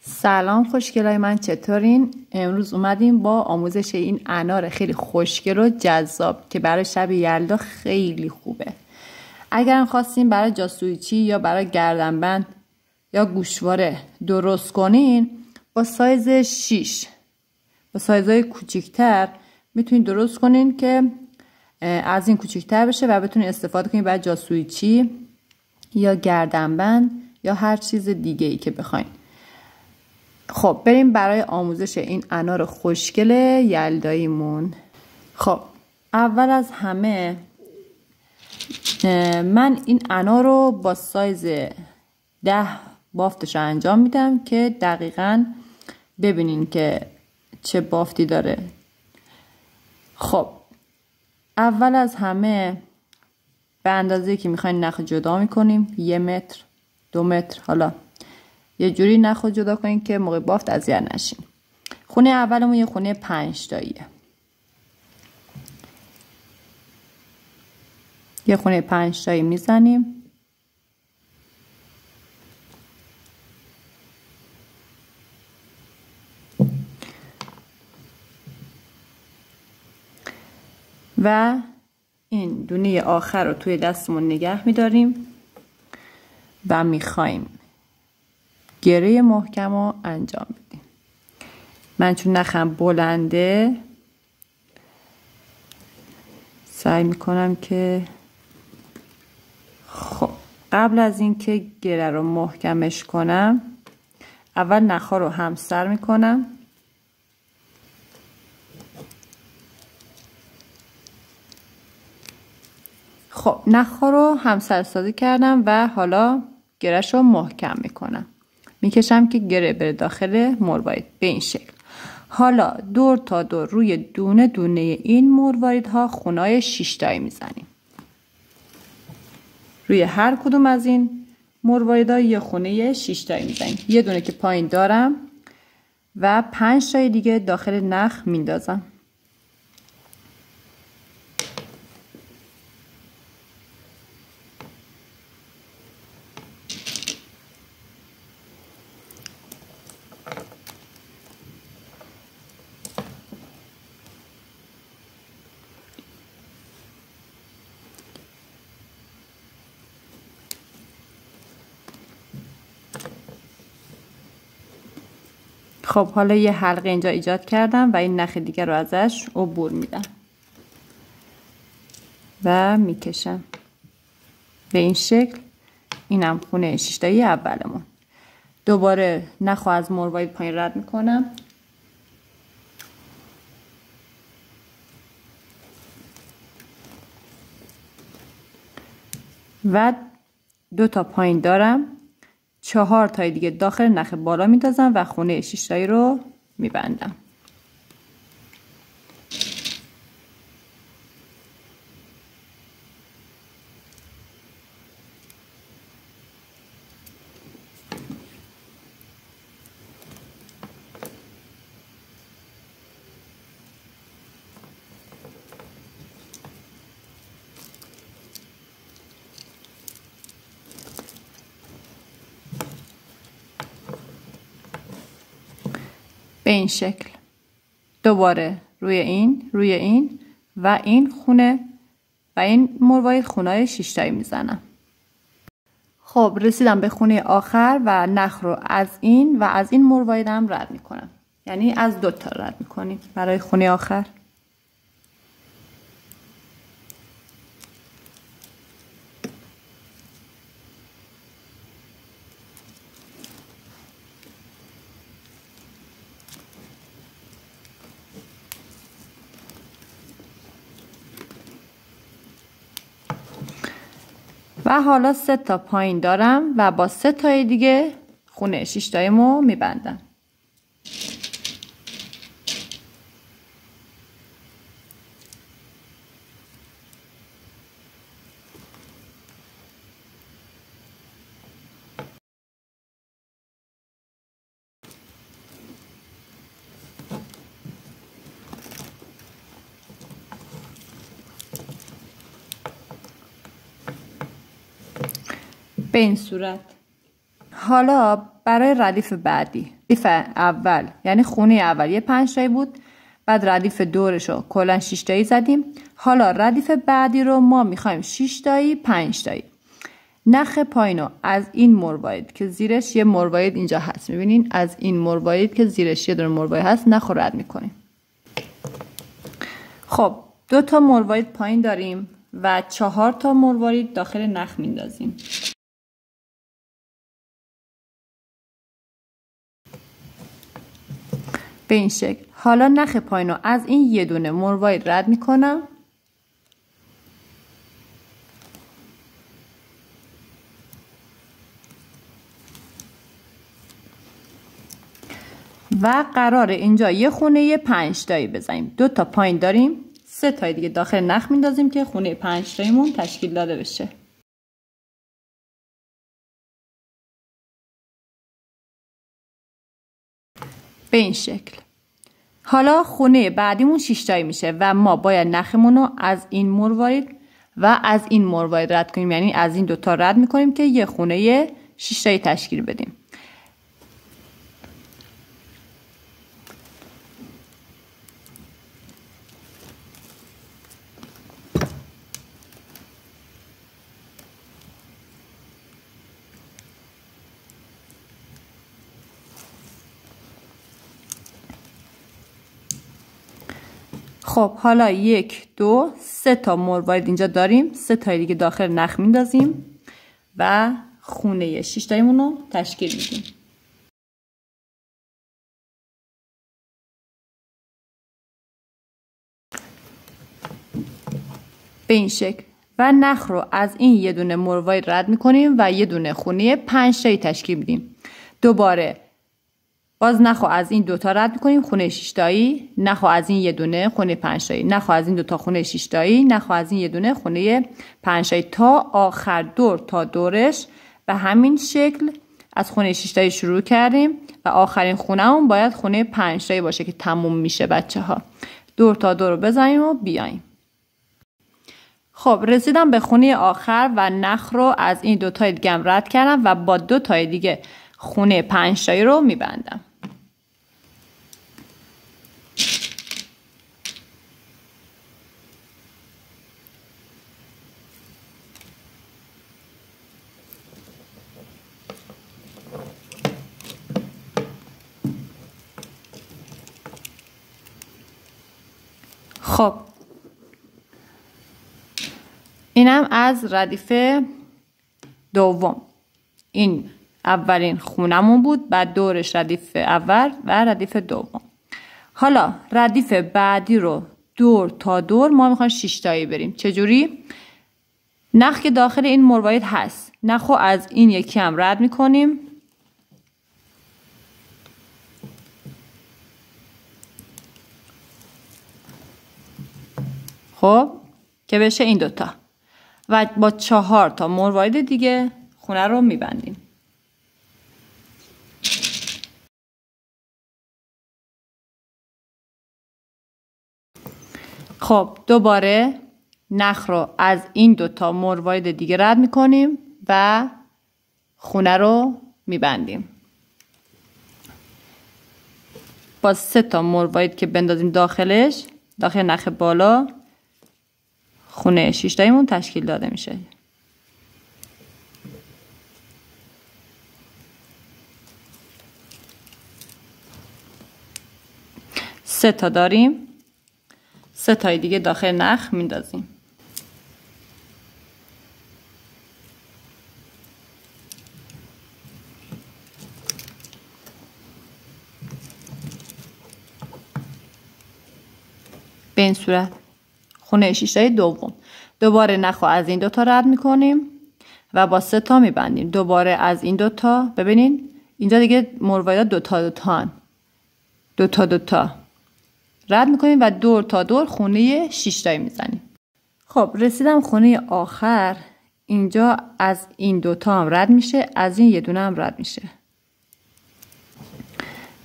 سلام خوشگلای من، چطورین؟ امروز اومدیم با آموزش این انار خیلی خوشگل و جذاب که برای شب یلدا خیلی خوبه. اگر خواستین برای جاسویچی یا برای گردنبند یا گوشواره درست کنین، با سایز 6 با سایزهای کوچیکتر میتونین درست کنین که از این کوچیکتر بشه و بتونین استفاده کنین برای جاسویچی یا گردنبند یا هر چیز دیگه ای که بخواین. خب بریم برای آموزش این انار خوشگل یلداییمون. خب اول از همه من این انار رو با سایز 10 بافتش رو انجام میدم که دقیقاً ببینین که چه بافتی داره. خب اول از همه به اندازه‌ای که میخواین نخ جدا میکنیم، 1 متر 2 متر، حالا یه جوری نخ جدا کنین که موقع بافت اذیت نشین. خونه اولمون یه خونه 5 تاییه. یه خونه 5 تایی میزنیم. و این دونه آخر رو توی دستمون نگه میداریم و میخوایم گره محکم رو انجام بدیم. من چون نخم بلنده سعی میکنم که خب قبل از اینکه گره رو محکمش کنم اول نخا رو همسر میکنم. خب نخا رو همسر سازی کردم و حالا گرهش رو محکم میکنم. میکشم که گره بره داخل مروارید به این شکل. حالا دور تا دور روی دونه دونه این مرواریدها خونای 6 تایی میزنیم. روی هر کدوم از این مرواریدها یه خونه 6 تایی میزنیم. یه دونه که پایین دارم و 5 تای دیگه داخل نخ میندازم. خب حالا یه حلقه اینجا ایجاد کردم و این نخ دیگر رو ازش عبور میدم و میکشم به این شکل. اینم خونه 6 تایی اولمون. دوباره نخو از مروارید پایین رد میکنم و 2 تا پایین دارم، 4 تای دیگه داخل نخ بالا میندازم و خونه 6 تایی رو میبندم. به این شکل دوباره روی این و این خونه و این مروارید خونای 6 تایی میزنم. خب رسیدم به خونه آخر و نخ رو از این مرواریدم رد میکنم. یعنی از 2 تا رد میکنیم برای خونه آخر. و حالا 3 تا پایین دارم و با 3 تای دیگه خونه 6 تاییمو میبندم. به این صورت. حالا برای ردیف بعدی ردیف اول یعنی خونه اول یه 5 تایی بود، بعد ردیف دورشو کلا 6 تایی زدیم. حالا ردیف بعدی رو ما میخوایم 6 تایی 5 تایی. نخ پایینو از این مروارید که زیرش یه مروارید اینجا هست، میبینین از این مروارید که زیرش یه دونه مروارید هست نخ رو رد میکنیم. خب 2 تا مروارید پایین داریم و 4 تا مروارید داخل نخ میندازیم. به این شکل. حالا نخ پایینو از این یه دونه مروارید رد میکنم و قراره اینجا یه خونه 5 تایی بزنیم. 2 تا پایین داریم، 3 تای دیگه داخل نخ میندازیم که خونه 5 تاییمون تشکیل داده بشه. به این شکل. حالا خونه بعدیمون 6 تایی میشه و ما باید نخمون رو از این مروارید و از این مروارید رد کنیم، یعنی از این 2 تا رد میکنیم که یه خونه 6 تایی تشکیل بدیم. خب حالا 1 2 3 تا مروارید اینجا داریم، 3 تای دیگه داخل نخ میندازیم و خونه 6 تاییمون رو تشکیل میدیم. به این شکل. و نخ رو از این یه دونه مروارید رد میکنیم و یه دونه خونه 5 تایی تشکیل میدیم. دوباره باز نخو از این 2 تا رد میکنیم خونه 6 تایی، نخو از این یه دونه خونه 5 تایی، نخو از این 2 تا خونه 6 تایی، نخو از این یه دونه خونه 5 تایی تا آخر دور تا دورش. به همین شکل از خونه 6 تایی شروع کردیم و آخرین خونه‌مون باید خونه 5 تایی باشه که تموم میشه بچه‌ها. دور تا دور رو بزنیم و بیایم. خب رسیدم به خونه آخر و نخ رو از این 2 تای دیگه رد کردم و با 2 تای دیگه خونه 5 تایی رو میبندم. خب اینم از ردیف دوم. این اولین خونمون بود، بعد دورش ردیف اول و ردیف دوم. حالا ردیف بعدی رو دور تا دور ما میخوایم 6 تایی بریم. چجوری؟ نخ که داخل این مروارید هست، نخو از این یکی هم رد میکنیم خب که بشه این 2 تا و با 4 تا مروارید دیگه خونه رو میبندیم. خب دوباره نخ رو از این 2 تا مروارید دیگه رد میکنیم و خونه رو میبندیم. با 3 تا مروارید که بندازیم داخلش، داخل نخ بالا، خونه 6 تاییمون تشکیل داده میشه. سه تا داریم، 3 تای دیگه داخل نخ میندازیم. به این صورت خونه 6 تای دوم. دوباره نخو از این 2 تا رد میکنیم و با 3 تا میبندیم. دوباره از این 2 تا، ببینین اینجا دیگه مروارید 2 تا 2 تا 2 تا 2 تا رد میکنیم و دور تا دور خونه 6 تایی میزنیم. خب رسیدم خونه آخر. اینجا از این 2 تا هم رد میشه، از این یه دونه هم رد میشه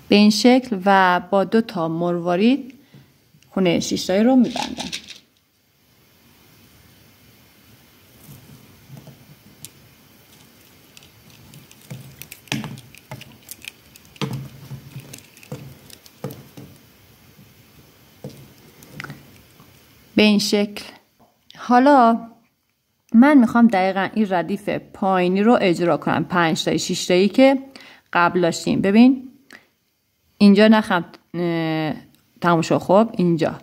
به این شکل و با 2 تا مروارید خونه 6 تایی رو میبندم. به این شکل. حالا من میخوام دقیقا این ردیف پایینی رو اجرا کنم. 5 تایی 6 تایی که قبل داشتیم. ببین اینجا نخم تموم شد. خب اینجا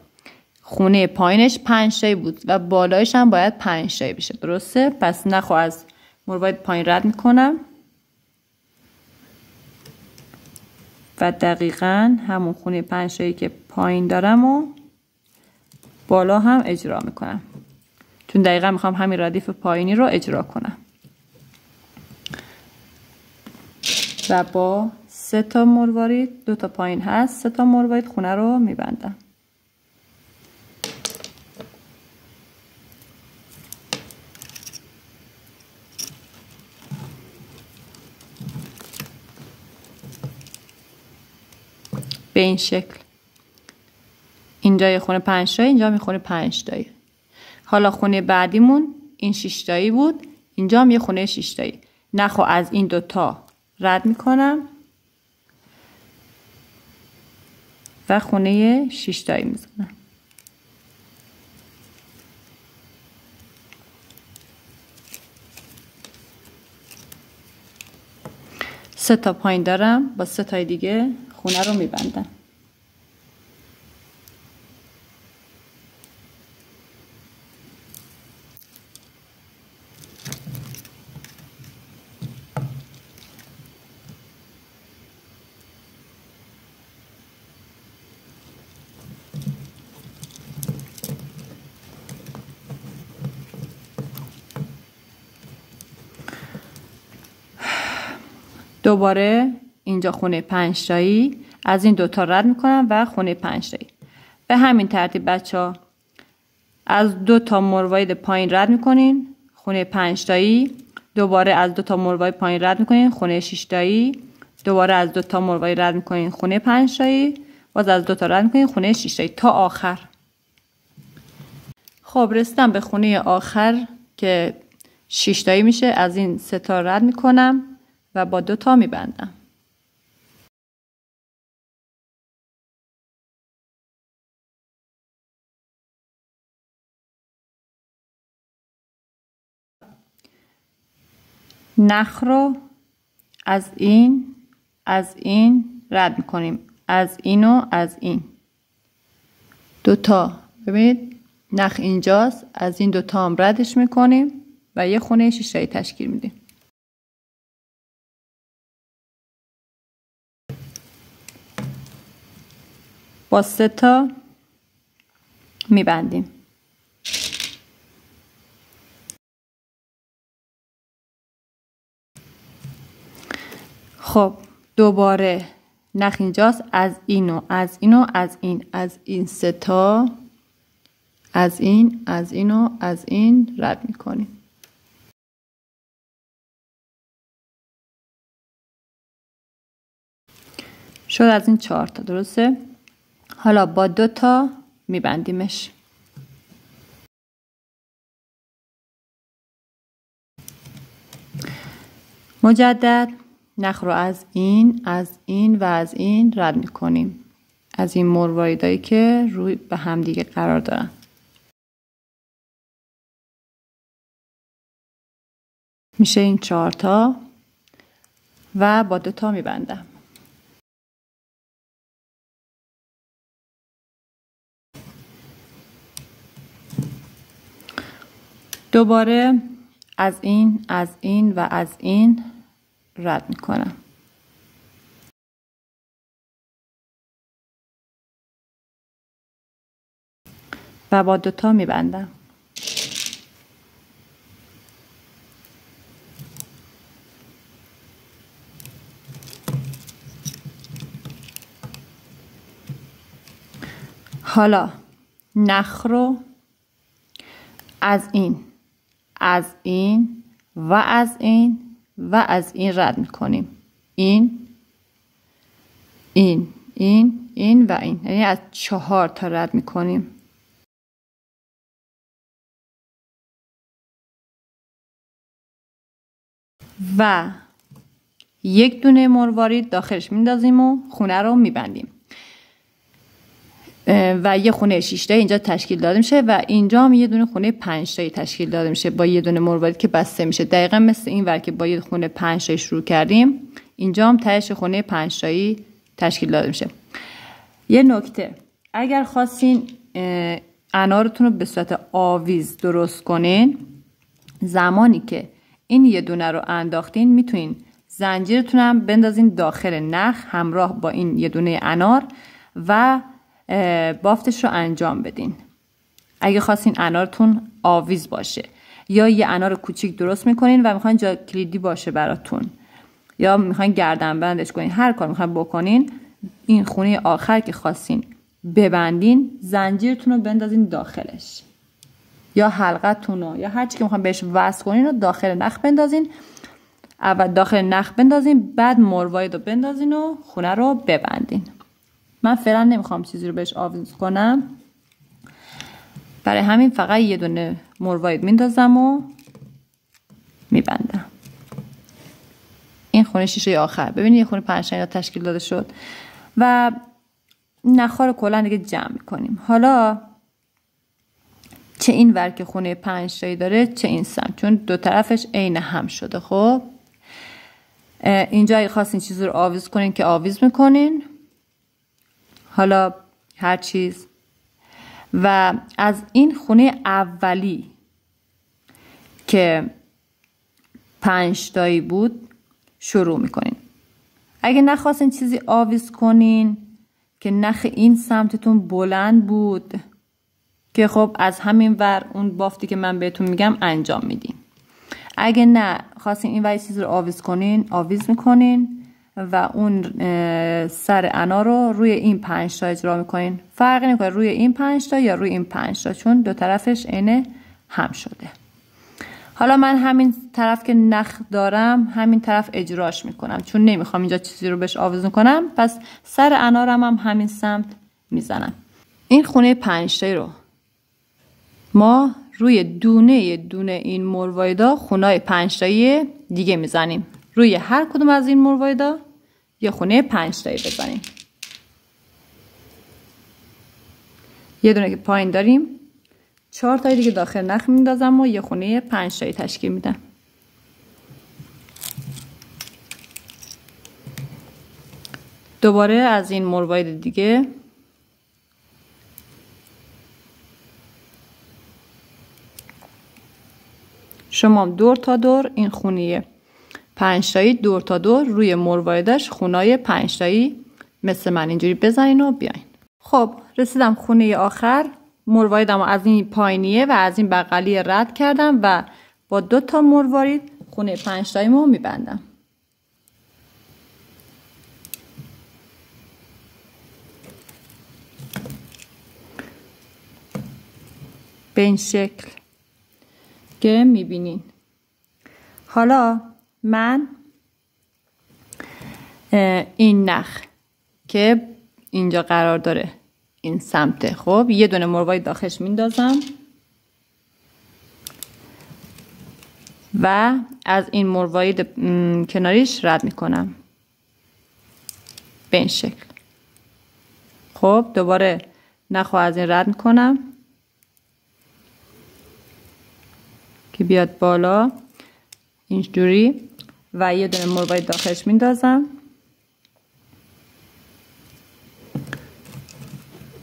خونه پایینش 5 تایی بود و بالایش هم باید 5 تایی بشه. درسته؟ پس نخو از مروارید پایین رد میکنم و دقیقا همون خونه 5 تایی که پایین دارم و بالا هم اجرا میکنم، چون دقیقا میخوام همین ردیف پایینی رو اجرا کنم. و با 3 تا مروارید، 2 تا پایین هست، 3 تا مروارید خونه رو میبندم. به این شکل. اینجا یه خونه 5 تایی، اینجا میخونه 5 تایی. حالا خونه بعدیمون این 6 تایی بود، اینجا هم یه خونه 6 تایی. نخو از این 2 تا رد میکنم و خونه 6 تایی میزنم. سه تا پایین دارم، با 3 تای دیگه خونه رو میبندم. دوباره اینجا خونه 5 تایی، از این 2 تا رد میکنم و خونه 5 تایی. به همین ترتیب بچه‌ها از 2 تا مروارید پایین رد میکنین خونه 5 تایی، دوباره از 2 تا مروارید پایین رد میکنین خونه 6 تایی، دوباره از 2 تا مروارید رد میکنین خونه 5 تایی، باز از 2 تا رد میکنین خونه 6 تایی تا آخر. خب رسیدم به خونه آخر که 6 تایی میشه. از این 3 تا رد میکنم و با 2 تا میبندم. نخ رو از این رد میکنیم، از این و از این 2 تا. ببینید نخ اینجاست، از این 2 تا هم ردش میکنیم و یه خونه 6 تایی تشکیل میدیم. با 3 تا میبندیم. خب دوباره نخ اینجاست، از این و از این و از این 3 تا از این و از این رد میکنیم. شد از این 4 تا. درسته؟ حالا با 2 تا میبندیمش. مجدد نخ رو از این و از این رد میکنیم، از این مرواریدایی که روی به هم دیگه قرار دارن. میشه این 4 تا و با 2 تا میبندم. دوباره از این و از این رد میکنم. و با 2 تا میبندم. حالا نخ رو از این و از این رد میکنیم. این و این، یعنی از 4 تا رد میکنیم. و یک دونه مروارید داخلش میندازیم و خونه رو میبندیم. و یه خونه 6 تایی اینجا تشکیل داده میشه و اینجا هم یه دونه خونه 5 تایی تشکیل داده میشه با یه دونه مروارید که بسته میشه. دقیقا مثل این ور که با یه خونه 5 تایی شروع کردیم، اینجا هم تهش خونه 5 تایی تشکیل داده میشه. یه نکته، اگر خواستین انارتون رو به صورت آویز درست کنین، زمانی که این یه دونه رو انداختین میتونین زنجیرتون هم بندازین داخل نخ همراه با این یه دونه انار و بافتش رو انجام بدین. اگه خواستین انارتون آویز باشه یا یه انار کوچیک درست میکنین و میخواین جا کلیدی باشه براتون یا میخواین گردن بندش کنین، هر کار میخواین بکنین، این خونه آخر که خواستین ببندین زنجیرتون رو بندازین داخلش یا حلقتون رو یا هر چی که میخواین بهش وصل کنین رو داخل نخ بندازین. اول داخل نخ بندازین، بعد مروارید رو بندازین و خونه رو ببندین. من فعلا نمیخوام چیزی رو بهش آویز کنم، برای همین فقط یه دونه مروارید میندازم و میبندم. این خونه شیشه آخر، ببینید یه خونه 5 تایی تشکیل داده شد و نخا رو کلا دیگه جمع میکنیم. حالا چه این ور که خونه 5 تایی داره چه این سمت، چون دو طرفش عین هم شده. خب اینجا اگه خواستین چیزی رو آویز کنین که آویز میکنین، حالا هر چیز. و از این خونه اولی که 5 تایی بود شروع میکنین. اگه نخواستین چیزی آویز کنین که نخ این سمتتون بلند بود، که خب از همین ور اون بافتی که من بهتون میگم انجام میدین. اگه نه خواستین این ور چیزی رو آویز کنین، آویز میکنین و اون سر انار رو روی این 5 تا اجرا میکنین. فرقی نمیکنه روی این 5 تا یا روی این 5 تا، چون دو طرفش عین هم شده. حالا من همین طرف که نخ دارم همین طرف اجراش میکنم، چون نمیخوام اینجا چیزی رو بهش آویز کنم، پس سر انارم هم همین سمت میزنم. این خونه 5 تایی رو ما روی دونه این مروایدا خونه‌های 5 تایی دیگه میزنیم. روی هر کدوم از این مروایدا یه خونه 5 تایی بزنیم. یه دونه که پایین داریم 4 تایی دیگه داخل نخ میندازم و یه خونه 5 تایی تشکیل میدم. دوباره از این مرواید دیگه شما دور تا دور این خونه 5 تایی دور تا دور روی مروایدش خونای 5 تایی مثل من اینجوری بزنین و بیاین. خب رسیدم خونه آخر، مروایدم از این پایینیه و از این بغلی رد کردم و با 2 تا مروارید خونه 5 تاییمو میبندم. به این شکل که میبینین. حالا من این نخ که اینجا قرار داره این سمته، خب یه دونه مروارید داخلش میندازم و از این مروارید کناریش رد میکنم به این شکل. خب دوباره نخو از این رد میکنم که بیاد بالا اینجوری و یه دونه مروارید داخلش میندازم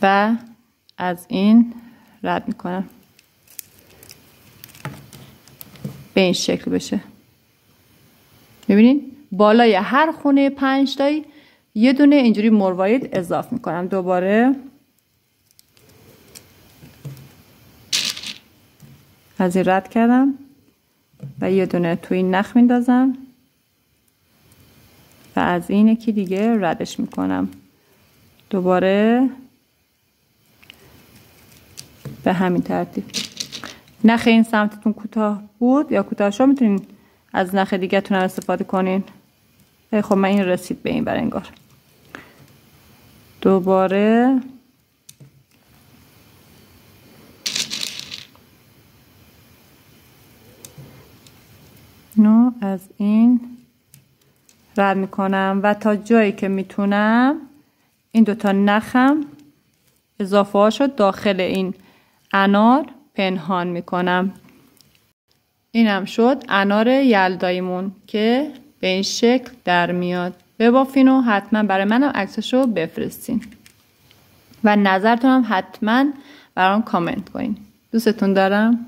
و از این رد میکنم به این شکل بشه. ببینید بالای هر خونه 5 تایی یه دونه اینجوری مروارید اضافه میکنم. دوباره از این رد کردم و یه دونه توی این نخ میندازم و از این یکی دیگه ردش میکنم. دوباره به همین ترتیب. نخ این سمتتون کوتاه بود یا کوتاه شد میتونین از نخ دیگه تون هم استفاده کنین. خب من این رسید به این بر انگار. دوباره نو از این رد میکنم و تا جایی که میتونم این دوتا نخم اضافه هاشو داخل این انار پنهان میکنم. اینم شد انار یلداییمون که به این شکل در میاد. ببافین و حتما برای منم عکسشو بفرستین و نظرتون هم حتما برام کامنت کنین. دوستتون دارم.